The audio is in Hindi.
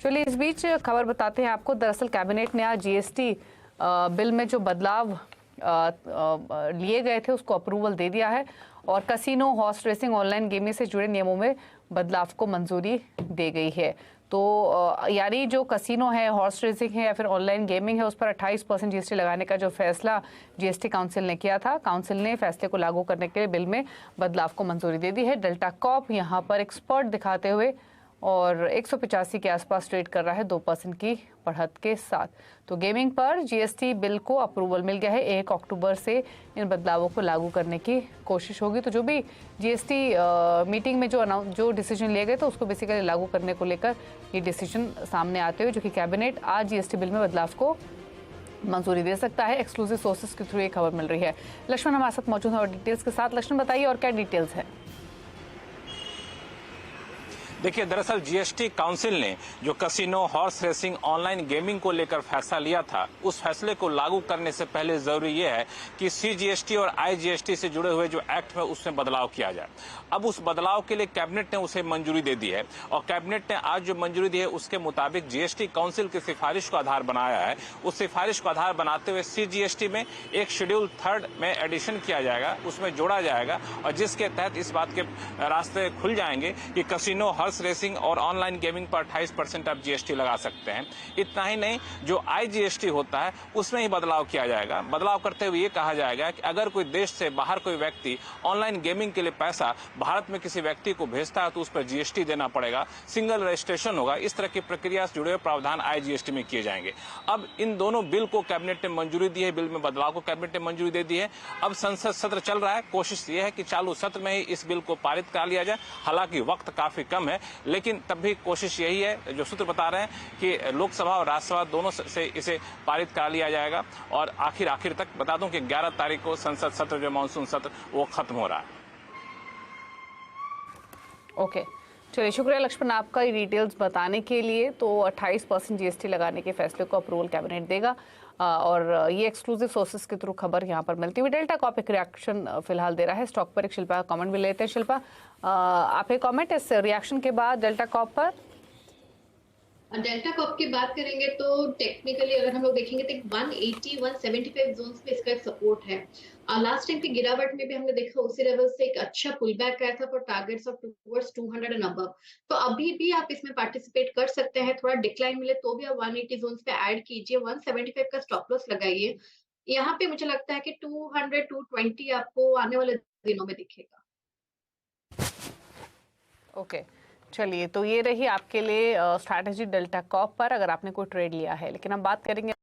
चलिए इस बीच खबर बताते हैं आपको। दरअसल कैबिनेट ने आज जीएसटी बिल में जो बदलाव लिए गए थे उसको अप्रूवल दे दिया है और casino, horse racing, online gaming से जुड़े नियमों में बदलाव को मंजूरी दे गई है। तो यानी जो कसिनो है, हॉर्स रेसिंग है या फिर ऑनलाइन गेमिंग है, उस पर 28% जीएसटी लगाने का जो फैसला जीएसटी काउंसिल ने किया था, काउंसिल ने फैसले को लागू करने के लिए बिल में बदलाव को मंजूरी दे दी है। डेल्टा कॉर्प यहाँ पर एक्सपर्ट दिखाते हुए और 185 के आसपास ट्रेड कर रहा है 2% की बढ़त के साथ। तो गेमिंग पर जीएसटी बिल को अप्रूवल मिल गया है। 1 अक्टूबर से इन बदलावों को लागू करने की कोशिश होगी। तो जो भी जीएसटी मीटिंग में जो डिसीजन लिए गए थे उसको बेसिकली लागू करने को लेकर ये डिसीजन सामने आते हुए जो कि कैबिनेट आज जीएसटी बिल में बदलाव को मंजूरी दे सकता है। एक्सक्लूसिव सोर्सेज के थ्रू ये खबर मिल रही है। लक्ष्मण हमारे साथ मौजूद है और डिटेल्स के साथ। लक्ष्मण बताइए और क्या डिटेल्स है? देखिए, दरअसल जीएसटी काउंसिल ने जो casino, horse racing, online gaming को लेकर फैसला लिया था, उस फैसले को लागू करने से पहले जरूरी यह है कि सीजीएसटी और आईजीएसटी से जुड़े हुए जो एक्ट है उसमें बदलाव किया जाए। अब उस बदलाव के लिए कैबिनेट ने उसे मंजूरी दे दी है और कैबिनेट ने आज जो मंजूरी दी है उसके मुताबिक जीएसटी काउंसिल की सिफारिश को आधार बनाया है। उस सिफारिश को आधार बनाते हुए सीजीएसटी में एक शेड्यूल 3 में एडिशन किया जाएगा, उसमें जोड़ा जाएगा और जिसके तहत इस बात के रास्ते खुल जाएंगे कि कसिनो, हॉर्स रेसिंग और ऑनलाइन गेमिंग पर 28% आप जीएसटी लगा सकते हैं। इतना ही नहीं, जो आईजीएसटी होता है उसमें ही बदलाव किया जाएगा। बदलाव करते हुए ये कहा जाएगा कि अगर कोई देश से बाहर कोई व्यक्ति ऑनलाइन गेमिंग के लिए पैसा भारत में किसी व्यक्ति को भेजता है तो उस पर जीएसटी देना पड़ेगा, सिंगल रजिस्ट्रेशन होगा। इस तरह की प्रक्रिया से जुड़े हुए प्रावधान आईजीएसटी में किए जाएंगे। अब इन दोनों बिल को कैबिनेट ने मंजूरी दी है, बिल में बदलाव को कैबिनेट ने मंजूरी दे दी है। अब संसद सत्र चल रहा है, कोशिश ये है कि चालू सत्र में ही इस बिल को पारित कर लिया जाए। हालांकि वक्त काफी कम है, लेकिन तब भी कोशिश यही है, जो सूत्र बता रहे हैं कि लोकसभा और राज्यसभा दोनों से इसे पारित करा लिया जाएगा और आखिर तक बता दूं कि 11 तारीख को संसद सत्र, जो मानसून सत्र, वो खत्म हो रहा है। ओके, चलिए शुक्रिया लक्ष्मण आपका ये डिटेल्स बताने के लिए। तो 28% जीएसटी लगाने के फैसले को अप्रूवल कैबिनेट देगा और ये एक्सक्लूसिव सोर्सेज के थ्रू खबर यहाँ पर मिलती हुई। डेल्टा कॉर्प एक रिएक्शन फिलहाल दे रहा है स्टॉक पर। एक शिल्पा का कमेंट भी लेते हैं। शिल्पा, आप एक कमेंट इस रिएक्शन के बाद डेल्टा कॉर्प पर? डेल्टा कॉप की बात करेंगे तो टेक्निकली अगर हम लोग देखेंगे तो 180 175 जोन्स पे इसका एक सपोर्ट है। लास्ट टाइम की गिरावट में भी हमने देखा उसी लेवल से एक अच्छा पुल बैक आया था for targets of towards 200 and above. तो अभी भी आप इसमें पार्टिसिपेट कर सकते हैं। थोड़ा डिक्लाइन मिले तो भी आप 180 जोन्स पे ऐड कीजिए, 175 का स्टॉप लॉस लगाइए। यहाँ पे मुझे लगता है कि 200 220 आपको आने वाले दिनों में दिखेगा। ओके, चलिए तो ये रही आपके लिए स्ट्रैटेजी डेल्टा कॉर्प पर अगर आपने कोई ट्रेड लिया है। लेकिन हम बात करेंगे